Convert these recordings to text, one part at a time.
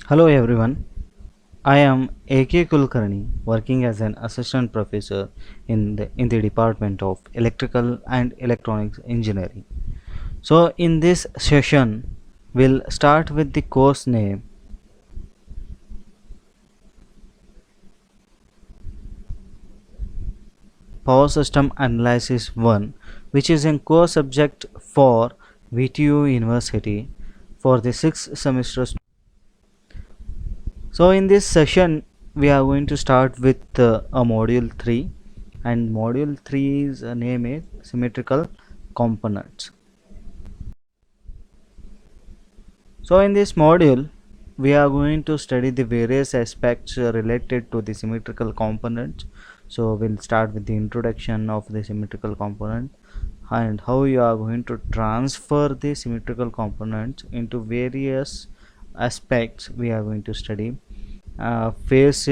Hello everyone, I am A.K. Kulkarni, working as an assistant professor in the Department of Electrical and Electronics Engineering. So in this session, we'll start with the course name Power System Analysis 1, which is a core subject for VTU University for the 6th semester. So in this session we are going to start with a module 3, and module 3's name is symmetrical components. So in this module we are going to study the various aspects related to the symmetrical components. So we'll start with the introduction of the symmetrical component and how you are going to transfer the symmetrical components into various aspects we are going to study. Phase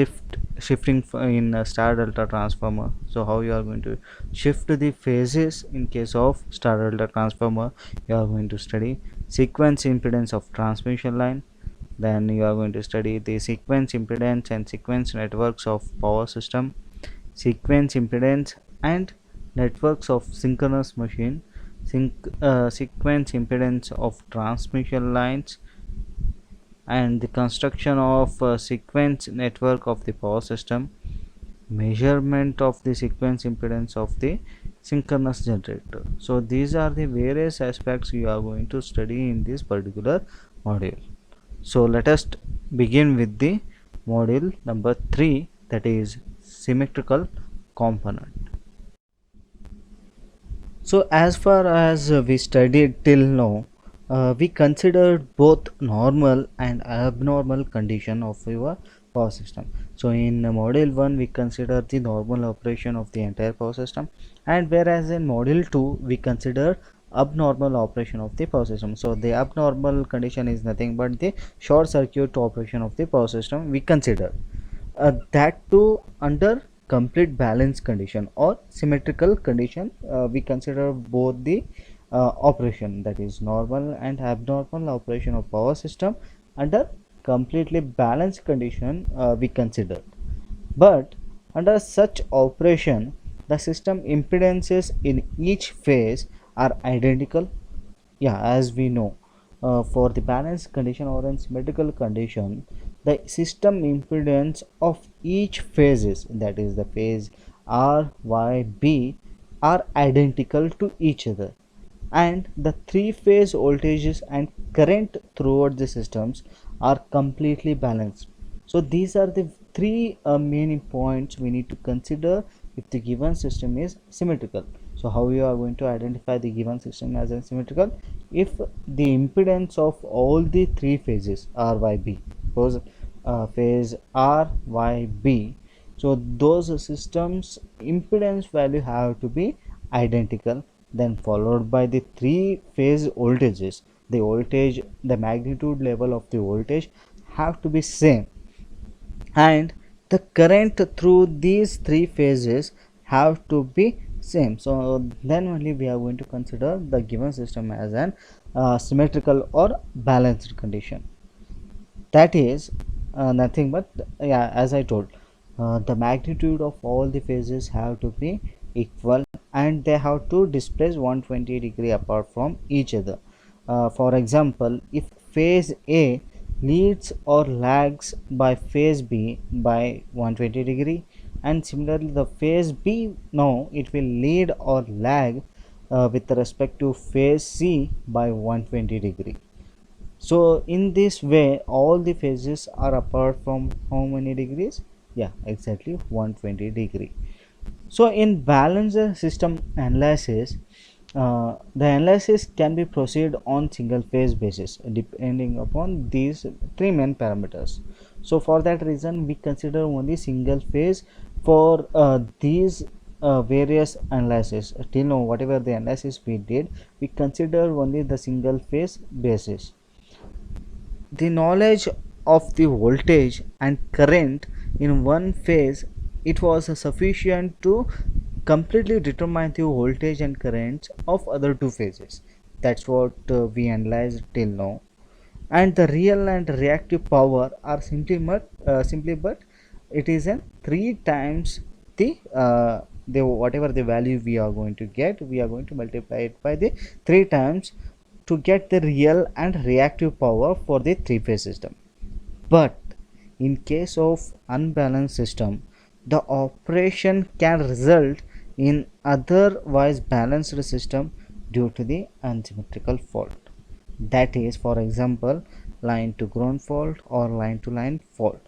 shifting in a star delta transformer, so how you are going to shift the phases in case of star delta transformer. You are going to study sequence impedance of transmission line, then you are going to study the sequence impedance and sequence networks of power system, sequence impedance and networks of synchronous machine, sequence impedance of transmission lines, and the construction of a sequence network of the power system, measurement of the sequence impedance of the synchronous generator. So these are the various aspects you are going to study in this particular module. So let us begin with the module number 3, that is symmetrical component. So as far as we studied till now, we considered both normal and abnormal condition of your power system. So in module 1 we consider the normal operation of the entire power system, and whereas in module 2 we consider abnormal operation of the power system. So the abnormal condition is nothing but the short circuit operation of the power system we consider, that too under complete balance condition or symmetrical condition. We consider both the operation, that is normal and abnormal operation of power system under completely balanced condition we consider. But under such operation the system impedances in each phase are identical. Yeah, as we know, for the balanced condition or in symmetrical condition, the system impedance of each phases, that is the phase R, Y, B, are identical to each other, and the three phase voltages and current throughout the systems are completely balanced. So these are the three main points we need to consider if the given system is symmetrical. So how you are going to identify the given system as a symmetrical? If the impedance of all the three phases R, Y, B, suppose phase R, Y, B, so those systems impedance value have to be identical, then followed by the three phase voltages. The voltage, the magnitude level of the voltage have to be same, and the current through these three phases have to be same. So then only we are going to consider the given system as an symmetrical or balanced condition. That is nothing but, yeah, as I told, the magnitude of all the phases have to be equal, and they have to displace 120 degree apart from each other. For example, if phase A leads or lags by phase B by 120 degree, and similarly the phase B, now it will lead or lag with respect to phase C by 120 degree. So in this way all the phases are apart from how many degrees? Yeah, exactly 120 degree. So in balanced system analysis, the analysis can be proceed on single phase basis depending upon these three main parameters. So for that reason we consider only single phase for these various analysis. Till now whatever the analysis we did, we consider only the single phase basis. The knowledge of the voltage and current in one phase, it was sufficient to completely determine the voltage and currents of other two phases. That's what we analyzed till now. and the real and reactive power are simply but it is a 3 times the whatever the value we are going to get, we are going to multiply it by the 3 times to get the real and reactive power for the three phase system. But in case of unbalanced system, the operation can result in otherwise balanced system due to the unsymmetrical fault. That is, for example, line to ground fault or line to line fault.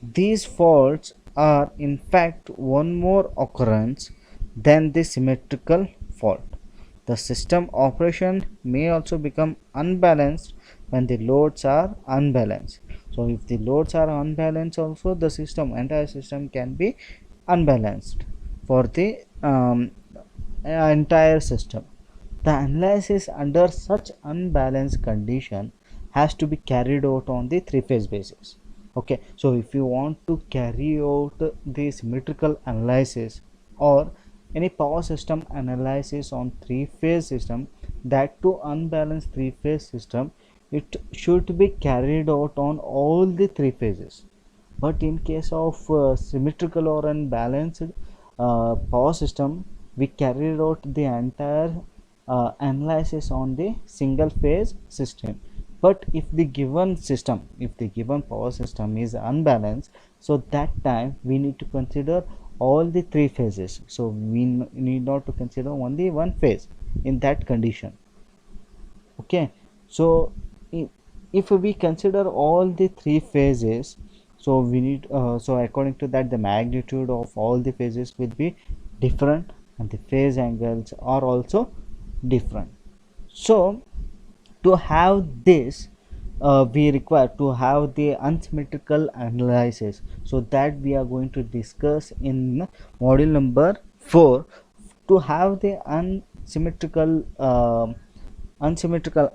These faults are in fact one more occurrence than the symmetrical fault. The system operation may also become unbalanced when the loads are unbalanced. So if the loads are unbalanced also, the entire system can be unbalanced for the entire system. The analysis under such unbalanced condition has to be carried out on the three phase basis. Okay, so if you want to carry out the symmetrical analysis or any power system analysis on three phase system, that to unbalanced three phase system, it should be carried out on all the three phases. But in case of symmetrical or unbalanced power system, we carried out the entire analysis on the single phase system. But if the given system, if the given power system is unbalanced, so that time we need to consider all the three phases. So we need not to consider only one phase in that condition. Okay, so if we consider all the three phases, so we need so according to that, the magnitude of all the phases will be different and the phase angles are also different. So to have this, we require to have the unsymmetrical analysis, so that we are going to discuss in module number 4. To have the unsymmetrical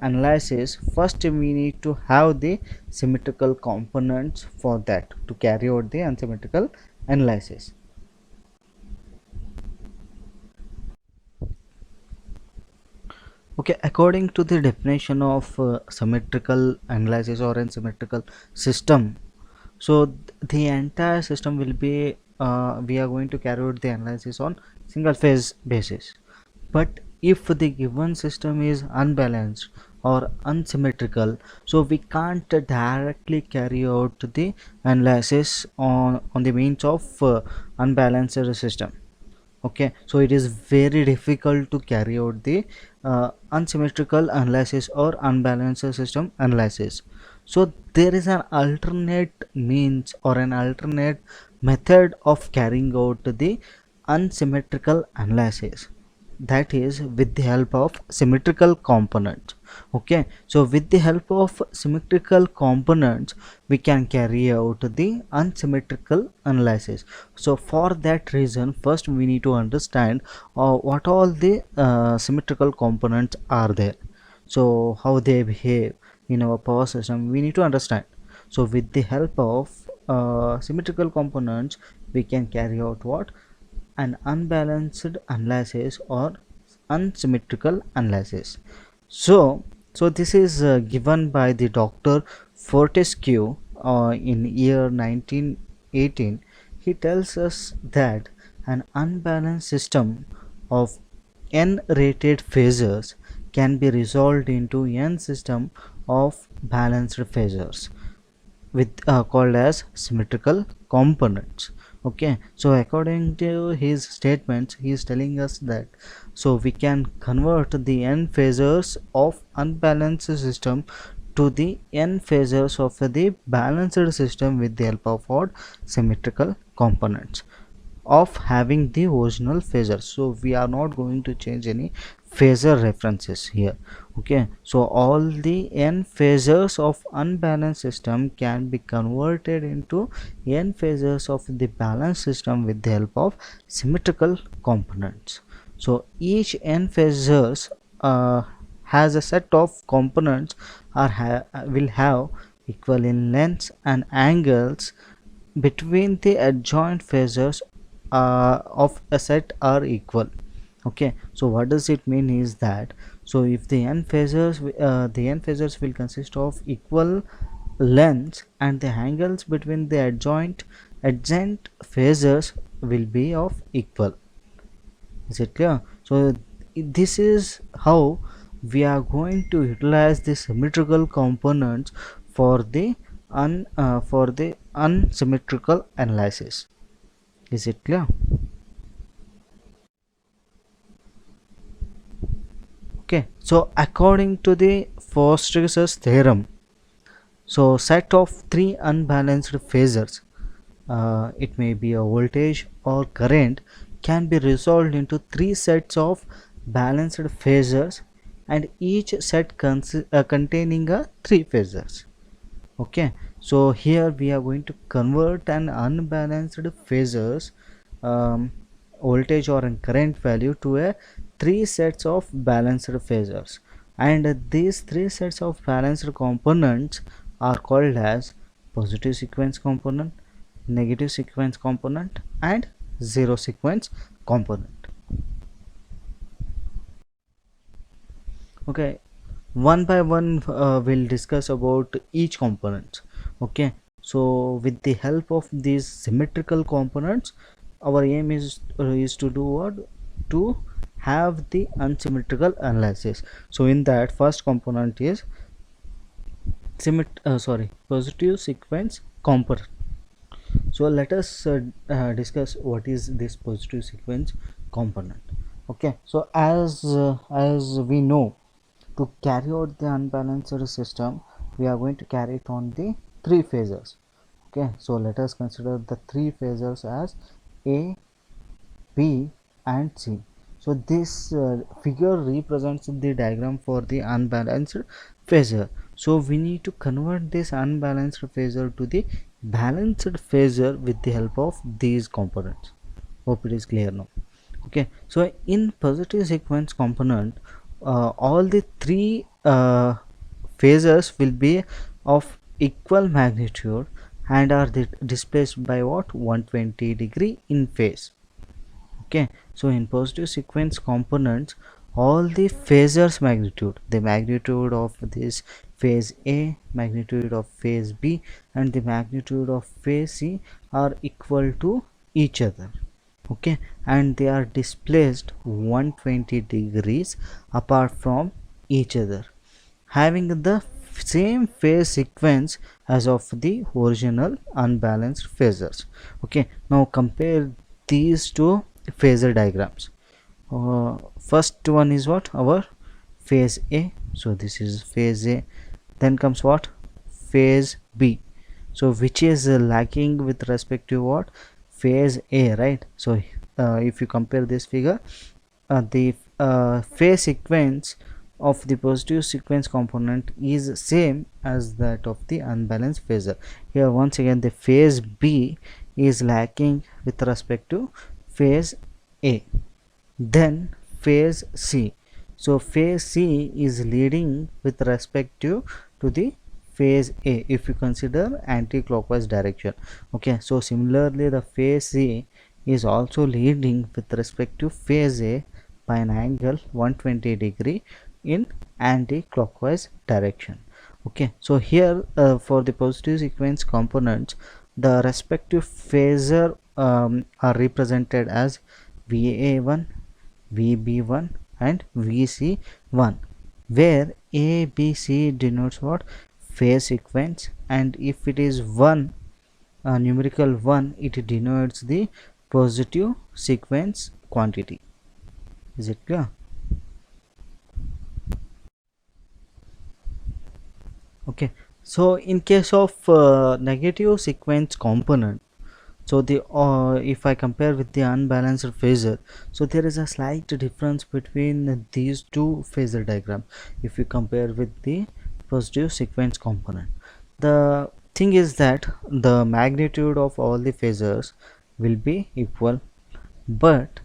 analysis, first we need to have the symmetrical components for that to carry out the unsymmetrical analysis. Okay, according to the definition of symmetrical analysis or unsymmetrical system, so the entire system will be we are going to carry out the analysis on single phase basis. But if the given system is unbalanced or unsymmetrical, so we can't directly carry out the analysis on the means of unbalanced system. Okay, so it is very difficult to carry out the unsymmetrical analysis or unbalanced system analysis. So there is an alternate means or an alternate method of carrying out the unsymmetrical analysis, that is with the help of symmetrical components. Okay, so with the help of symmetrical components we can carry out the unsymmetrical analysis. So for that reason, first we need to understand what all the symmetrical components are there, so how they behave in our power system we need to understand. So with the help of symmetrical components we can carry out what, an unbalanced analysis or unsymmetrical analysis. So this is given by the Dr. Fortescue in year 1918. He tells us that an unbalanced system of n rated phases can be resolved into n system of balanced phases with called as symmetrical components. Okay, so according to his statements, he is telling us that so we can convert the n phasors of unbalanced system to the n phasors of the balanced system with the help of what, symmetrical components of having the original phasor. So we are not going to change any phasor references here. Okay, so all the n phasors of unbalanced system can be converted into n phasors of the balanced system with the help of symmetrical components. So each n phasors has a set of components or will have equal in lengths and angles between the adjoint phasors of a set are equal. Okay, so what does it mean is that, So if the n phasors will consist of equal lengths, and the angles between the adjacent phasors will be of equal. Is it clear? So this is how we are going to utilize the symmetrical components for the unsymmetrical analysis. Is it clear? Okay, so according to the Fourier theorem, so set of three unbalanced phasors, it may be a voltage or current, can be resolved into three sets of balanced phasors, and each set containing a three phasors. Okay, so here we are going to convert an unbalanced phasors, um, voltage or current value to a three sets of balanced phasors, and these three sets of balanced components are called as positive sequence component, negative sequence component, and zero sequence component. Okay, one by one we'll discuss about each component. Okay, so with the help of these symmetrical components, our aim is to do what? To have the unsymmetrical analysis. So in that, first component is positive sequence component. So let us discuss what is this positive sequence component. Okay, so as we know, to carry out the unbalanced system, we are going to carry it on the three phases. Okay, so let us consider the three phases as A, B, and C. So this figure represents the diagram for the unbalanced phasor. So we need to convert this unbalanced phasor to the balanced phasor with the help of these components. Hope it is clear now. Okay, so in positive sequence component, all the three phasors will be of equal magnitude and are displaced by what? 120 degree in phase. Okay, so in positive sequence components, all the phasors magnitude, the magnitude of this phase A, magnitude of phase B, and the magnitude of phase C are equal to each other. Okay, and they are displaced 120 degrees apart from each other, having the same phase sequence as of the original unbalanced phasors. Okay, now compare these two phasor diagrams. First one is what? Our phase A. So this is phase A. Then comes what? Phase B. So which is lacking with respect to what? Phase A, right? So if you compare this figure, the phase sequence of the positive sequence component is same as that of the unbalanced phasor. Here once again the phase B is lacking with respect to phase A. Then phase C. So phase C is leading with respect to the phase A if you consider anti-clockwise direction. Okay, so similarly the phase C is also leading with respect to phase A by an angle 120 degree in anti-clockwise direction. Okay, so here for the positive sequence components, the respective phasor are represented as VA1, VB1, and VC1, where ABC denotes what? Phase sequence, and if it is 1, numerical 1, it denotes the positive sequence quantity. Is it clear? Okay, so in case of negative sequence component, so the if I compare with the unbalanced phasor, so there is a slight difference between these two phasor diagram if you compare with the positive sequence component. The thing is that the magnitude of all the phasors will be equal, but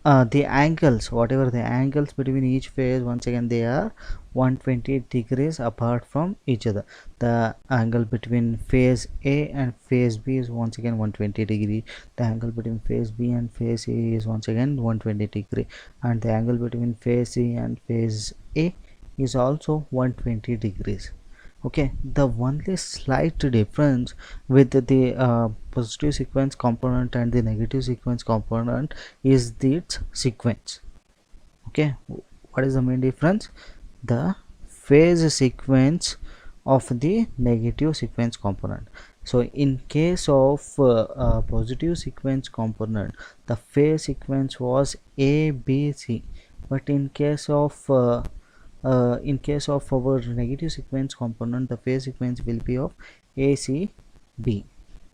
the angles, whatever the angles between each phase, once again they are 120 degrees apart from each other. The angle between phase A and phase B is once again 120 degree. The angle between phase B and phase A is once again 120 degree, and the angle between phase C and phase A is also 120 degrees. Okay, the only slight difference with the positive sequence component and the negative sequence component is its sequence. Okay, what is the main difference? The phase sequence of the negative sequence component. So in case of positive sequence component, the phase sequence was A B C, but in case of our negative sequence component, the phase sequence will be of A C B.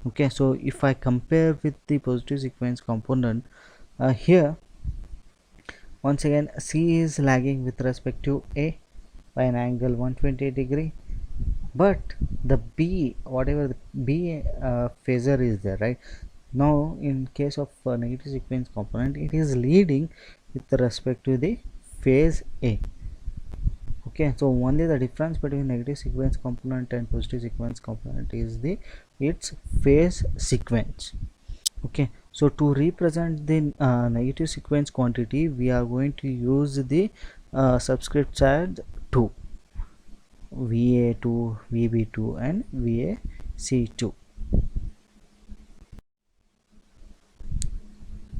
Okay, so if I compare with the positive sequence component, here once again C is lagging with respect to A by an angle 120 degree, but the B, whatever the B phasor is there, right? Now in case of negative sequence component, it is leading with respect to the phase A. Okay, so only the difference between negative sequence component and positive sequence component is the its phase sequence. Okay, so to represent the negative sequence quantity, we are going to use the subscripts as 2, VA2, VB2 and VAC2.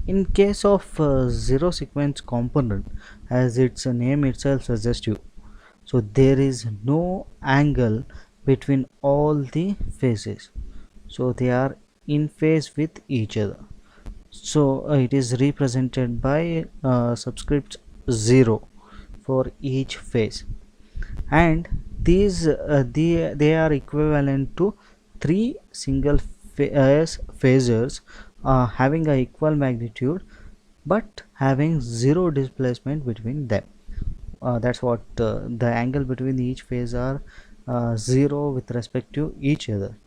In case of zero sequence component, as its name itself suggests you, so there is no angle between all the phases, so they are in phase with each other. So it is represented by subscript 0 for each phase, and they are equivalent to 3 single phase phasors having a equal magnitude but having 0 displacement between them. That's what the angle between each phase are 0 with respect to each other.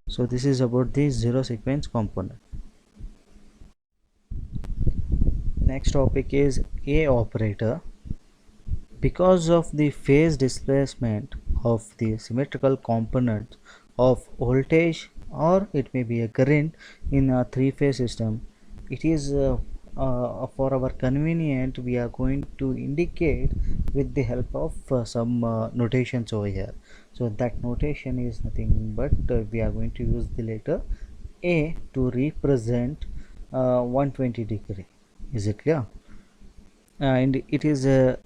So this is about the zero sequence component. Next topic is A operator. Because of the phase displacement of the symmetrical component of voltage, or it may be a current in a three-phase system, it is for our convenient we are going to indicate with the help of some notations over here. So that notation is nothing but we are going to use the letter A to represent 120 degree. Is it clear? And it is the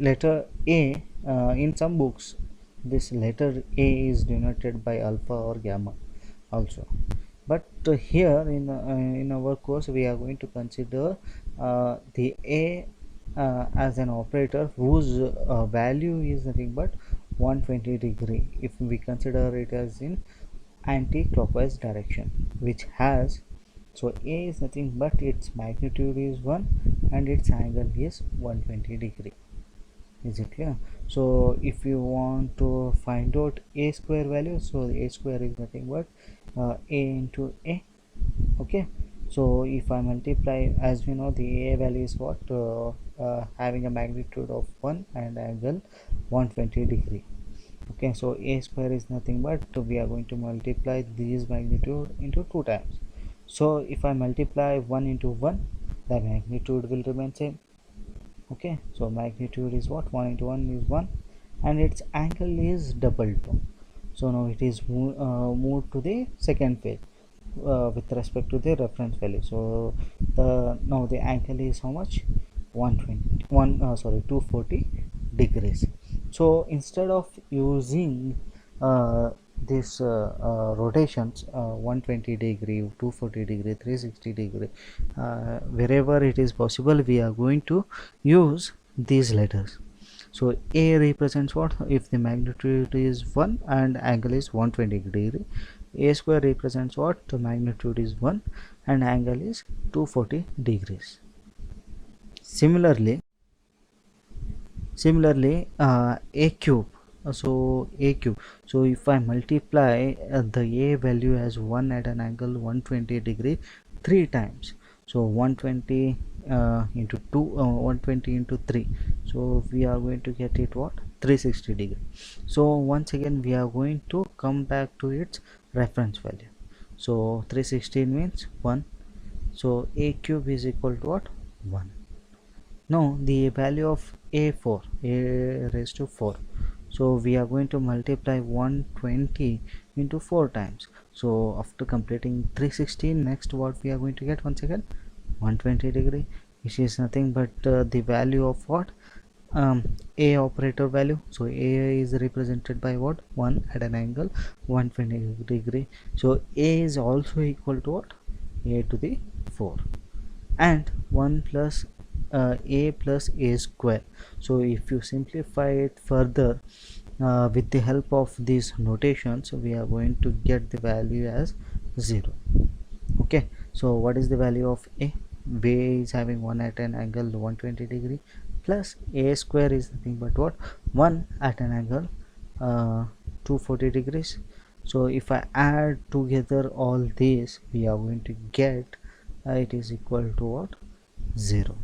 letter A. In some books this letter A is denoted by alpha or gamma also, but here in our course we are going to consider the A as an operator whose value is nothing but 120 degree if we consider it as in anti-clockwise direction, which has, so A is nothing but its magnitude is 1 and its angle is 120 degree. Is it clear? So if you want to find out A square value, so A square is nothing but A into A. Okay, so if I multiply, as we know the A value is what, having a magnitude of 1 and angle 120 degree. Okay, so A square is nothing but we are going to multiply these magnitude into 2 times. So if I multiply 1 into 1, the magnitude will remain same. Okay, so magnitude is what, 1 into 1 is 1 and its angle is double 2. So now it is moved to the second phase with respect to the reference value. So now the angle is how much, 240 degrees. So instead of using this rotations 120 degree, 240 degree, 360 degree, wherever it is possible we are going to use these letters. So A represents what, if the magnitude is 1 and angle is 120 degree, A square represents what, the magnitude is 1 and angle is 240 degrees. Similarly A cube, so A cube, so if I multiply the A value as 1 at an angle 120 degree 3 times, So 120 into 2, 120 into 3, so we are going to get it what, 360 degree. So once again we are going to come back to its reference value. So 360 means 1, so a cube is equal to what, 1. Now the value of a4, a raised to 4, so we are going to multiply 120 into 4 times. So after completing 360, next what we are going to get, once again 120 degree, which is nothing but the value of what, a operator value. So a is represented by what, 1 at an angle 120 degree, so a is also equal to what, a to the 4, and 1 plus a plus a square. So if you simplify it further with the help of these notations, we are going to get the value as 0. Okay, so what is the value of a? B is having 1 at an angle 120 degree, plus a square is nothing but what, 1 at an angle 240 degrees. So if I add together all these, we are going to get it is equal to what, 0.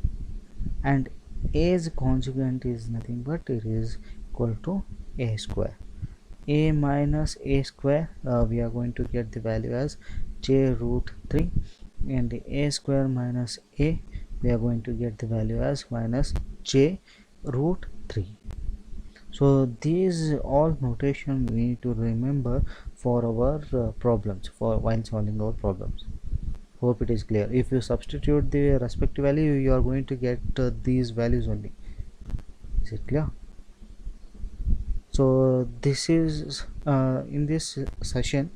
And a's conjugate is nothing but it is equal to a square. A minus a square, we are going to get the value as j root 3, and a square minus a, we are going to get the value as minus j root 3. So these all notation we need to remember for our problems, for while solving our problems. Hope it is clear. If you substitute the respective value, you are going to get these values only. Is it clear? So this is in this session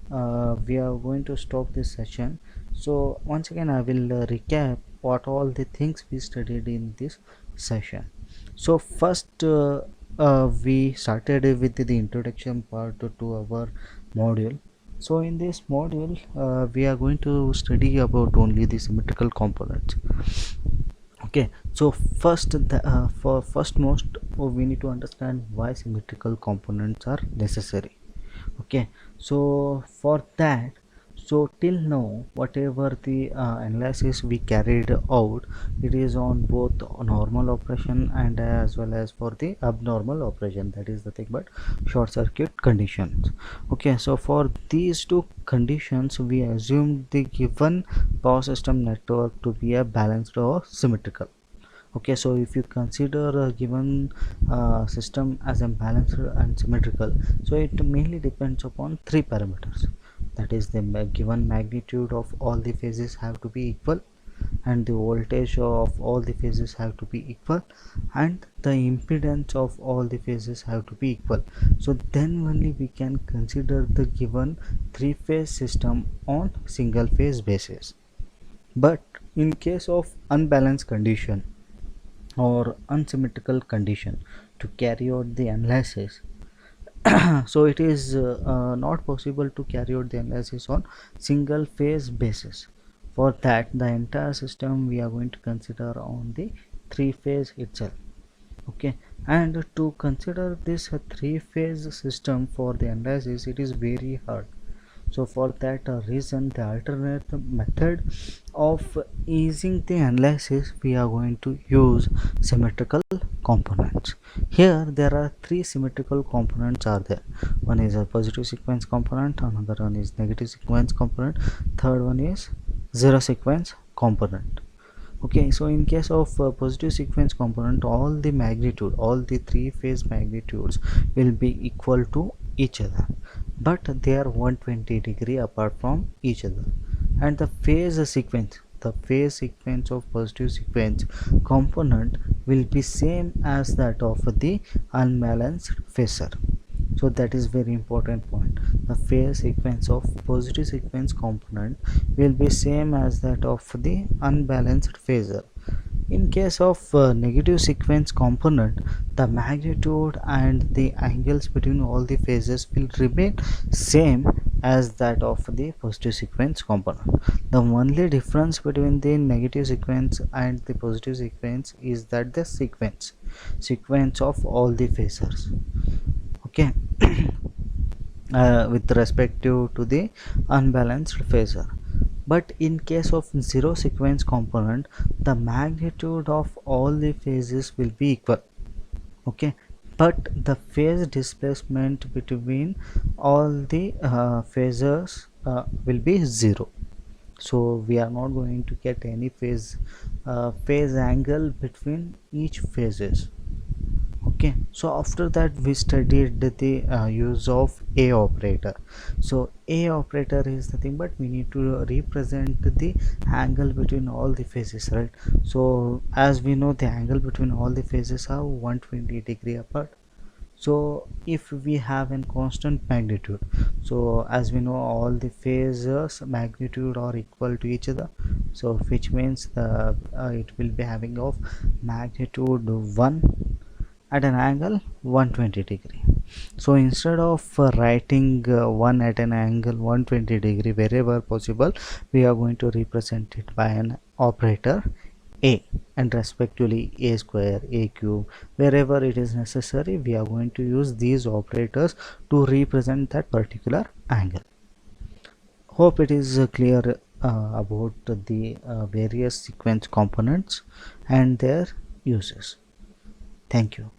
we are going to stop this session. So once again I will recap what all the things we studied in this session. So first we started with the introduction part to our module. So in this module we are going to study about only the symmetrical components. Okay, so first for first most we need to understand why symmetrical components are necessary. Okay, so for that, so till now whatever the analysis we carried out, it is on both normal operation and as well as for the abnormal operation, that is the thing but short circuit conditions. Okay, so for these two conditions we assumed the given power system network to be a balanced or symmetrical. Okay, so if you consider a given system as a balanced and symmetrical, so it mainly depends upon three parameters, that is the given magnitude of all the phases have to be equal, and the voltage of all the phases have to be equal, and the impedance of all the phases have to be equal. So then only we can consider the given three-phase system on single phase basis. But in case of unbalanced condition or unsymmetrical condition, to carry out the analysis so it is not possible to carry out the analysis on single phase basis. For that, the entire system we are going to consider on the three phase itself. Okay, and to consider this three phase system for the analysis, it is very hard. So for that reason, the alternate method of easing the analysis, we are going to use symmetrical components. Here there are three symmetrical components are there. One is a positive sequence component, another one is negative sequence component, third one is zero sequence component. Okay, so in case of positive sequence component, all the magnitude, all the three phase magnitudes will be equal to each other, but they are 120 degree apart from each other. And the phase sequence, the phase sequence of positive sequence component will be same as that of the unbalanced phasor. So that is very important point. The phase sequence of positive sequence component will be same as that of the unbalanced phasor. In case of negative sequence component, the magnitude and the angles between all the phases will remain same as that of the positive sequence component. The only difference between the negative sequence and the positive sequence is that the sequence of all the phasors. Okay, with respect to the unbalanced phasor. But in case of zero sequence component, the magnitude of all the phases will be equal. Okay, but the phase displacement between all the phases will be zero. So we are not going to get any phase angle between each phases. Okay, so after that we studied the use of a operator. So a operator is the thing, but we need to represent the angle between all the phases, right? So as we know, the angle between all the phases are 120 degree apart. So if we have a constant magnitude, so as we know, all the phases magnitude are equal to each other, so which means it will be having of magnitude 1 at an angle 120 degree. So instead of writing 1 at an angle 120 degree wherever possible, we are going to represent it by an operator a, and respectively a square, a cube, wherever it is necessary, we are going to use these operators to represent that particular angle. Hope it is clear about the various sequence components and their uses. Thank you.